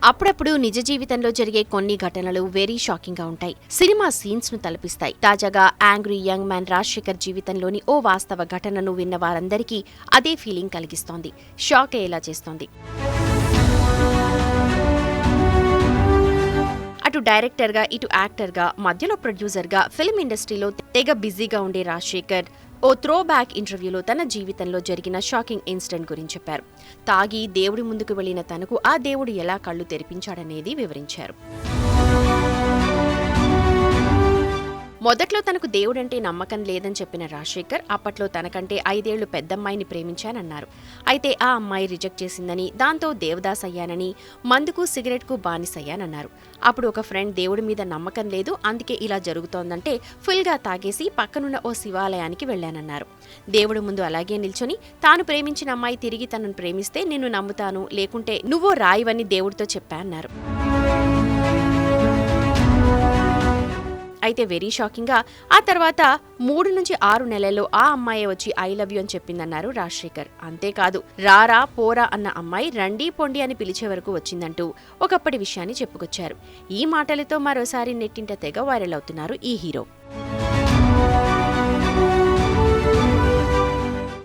అప్పుడప్పుడు నిజ జీవితంలో జరిగే కొన్ని ఘటనలు వెరీ షాకింగ్ గా ఉంటాయి. సినిమా సీన్స్ ను తలపిస్తాయి. తాజాగా యాంగ్రీ యంగ్ మ్యాన్ రాజశేఖర్ జీవితంలోని ఓ వాస్తవ ఘటనను విన్న వారందరికీ అదే ఫీలింగ్ కలిగిస్తోంది, షాక్ అయ్యేలా చేస్తోంది. అటు డైరెక్టర్గా, ఇటు యాక్టర్గా, మధ్యలో ప్రొడ్యూసర్గా ఫిల్మ్ ఇండస్ట్రీలో తెగ బిజీగా ఉండే రాజశేఖర్ ఓ త్రో బ్యాక్ ఇంటర్వ్యూలో తన జీవితంలో జరిగిన షాకింగ్ ఇన్సిడెంట్ గురించి చెప్పారు. తాగి దేవుడి ముందుకు వెళ్లిన తనకు ఆ దేవుడు ఎలా కళ్ళు తెరిపించాడనేది వివరించారు. మొదట్లో తనకు దేవుడంటే నమ్మకం లేదని చెప్పిన రాజశేఖర్ అప్పట్లో తనకంటే 5 ఏళ్లు పెద్దమ్మాయిని ప్రేమించానన్నారు. అయితే ఆ అమ్మాయి రిజెక్ట్ చేసిందని, దాంతో దేవదాస్ అయ్యానని, మందుకు సిగరెట్కు బానిసయ్యానన్నారు. అప్పుడు ఒక ఫ్రెండ్ దేవుడి మీద నమ్మకం లేదు, అందుకే ఇలా జరుగుతోందంటే ఫుల్గా తాగేసి పక్కనున్న ఓ శివాలయానికి వెళ్లానన్నారు. దేవుడి ముందు అలాగే నిల్చొని తాను ప్రేమించిన అమ్మాయి తిరిగి తనను ప్రేమిస్తే నిన్ను నమ్ముతాను, లేకుంటే నువ్వో రాయివని దేవుడితో చెప్పాన్నారు. అయితే వెరీ షాకింగ్గా ఆ తర్వాత 3 నుంచి 6 నెలల్లో ఆ అమ్మాయి వచ్చి ఐ లవ్ యూ అని చెప్పిందన్నారు రాజశేఖర్. అంతేకాదు, రారా పోరా అన్న అమ్మాయి రండి పొండి అని పిలిచే వరకు వచ్చిందంటూ ఒకప్పటి విషయాన్ని చెప్పుకొచ్చారు. ఈ మాటలతో మరోసారి నెట్టింట తెగ వైరల్ అవుతున్నారు ఈ హీరో.